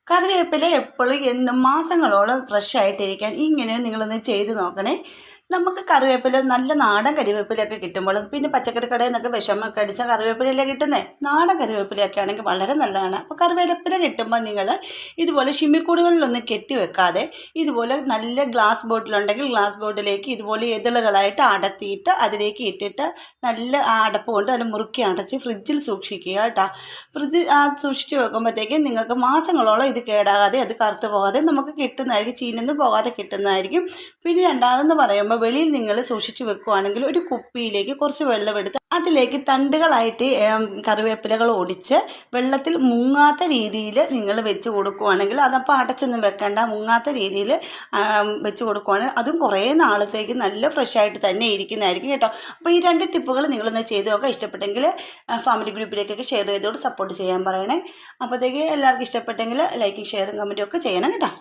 കറിവേപ്പില എപ്പോഴും എന്നും മാസങ്ങളോളം ഫ്രഷ് ആയിട്ടിരിക്കാൻ ഇങ്ങനെ നിങ്ങളൊന്ന് ചെയ്ത് നോക്കണേ. നമുക്ക് കറിവേപ്പില നല്ല നാടൻ കറിവേപ്പിലയൊക്കെ കിട്ടുമ്പോൾ പിന്നെ പച്ചക്കറി കടയിൽ നിന്നൊക്കെ വിഷമൊക്കെ അടിച്ച കറിവേപ്പിലയല്ലേ കിട്ടുന്നത്. നാടൻ കറിവേപ്പിലയൊക്കെ ആണെങ്കിൽ വളരെ നല്ലതാണ്. അപ്പോൾ കറിവേപ്പില കിട്ടുമ്പോൾ നിങ്ങൾ ഇതുപോലെ ഷിമ്മിക്കൂടുകളിലൊന്നും കെട്ടി വെക്കാതെ ഇതുപോലെ നല്ല ഗ്ലാസ് ബോട്ടിലുണ്ടെങ്കിൽ ഗ്ലാസ് ബോട്ടിലേക്ക് ഇതുപോലെ എതിളുകളായിട്ട് അടത്തിയിട്ട് അതിലേക്ക് ഇട്ടിട്ട് നല്ല അടപ്പ് കൊണ്ട് അതിൽ മുറുക്കി അടച്ച് ഫ്രിഡ്ജിൽ സൂക്ഷിക്കുക കേട്ടോ. ഫ്രിഡ്ജിൽ സൂക്ഷിച്ച് വെക്കുമ്പോഴത്തേക്കും നിങ്ങൾക്ക് മാസങ്ങളോളം ഇത് കേടാകാതെ അത് കറുത്ത് പോകാതെ നമുക്ക് കിട്ടുന്നതായിരിക്കും, ചീനൊന്നും പോകാതെ കിട്ടുന്നതായിരിക്കും. പിന്നെ രണ്ടാമതെന്ന് പറയുമ്പോൾ വെളിയിൽ നിങ്ങൾ സൂക്ഷിച്ച് വെക്കുകയാണെങ്കിൽ ഒരു കുപ്പിയിലേക്ക് കുറച്ച് വെള്ളമെടുത്ത് അതിലേക്ക് തണ്ടുകളായിട്ട് കറിവേപ്പിലകൾ ഒടിച്ച് വെള്ളത്തിൽ മുങ്ങാത്ത രീതിയിൽ നിങ്ങൾ വെച്ച് കൊടുക്കുകയാണെങ്കിൽ അതപ്പോൾ അടച്ചൊന്നും വെക്കേണ്ട, മുങ്ങാത്ത രീതിയിൽ വെച്ച് കൊടുക്കുകയാണെങ്കിൽ അതും കുറേ നാളത്തേക്ക് നല്ല ഫ്രഷായിട്ട് തന്നെ ഇരിക്കുന്നതായിരിക്കും കേട്ടോ. അപ്പോൾ ഈ 2 ടിപ്പുകൾ നിങ്ങളൊന്ന് ചെയ്ത് നോക്കുക. ഇഷ്ടപ്പെട്ടെങ്കിൽ ഫാമിലി ഗ്രൂപ്പിലേക്കൊക്കെ ഷെയർ ചെയ്തോട് സപ്പോർട്ട് ചെയ്യാൻ പറയണേ. അപ്പോഴത്തേക്ക് എല്ലാവർക്കും ഇഷ്ടപ്പെട്ടെങ്കിൽ ലൈക്കും ഷെയറും കമൻറ്റും ഒക്കെ ചെയ്യണം കേട്ടോ.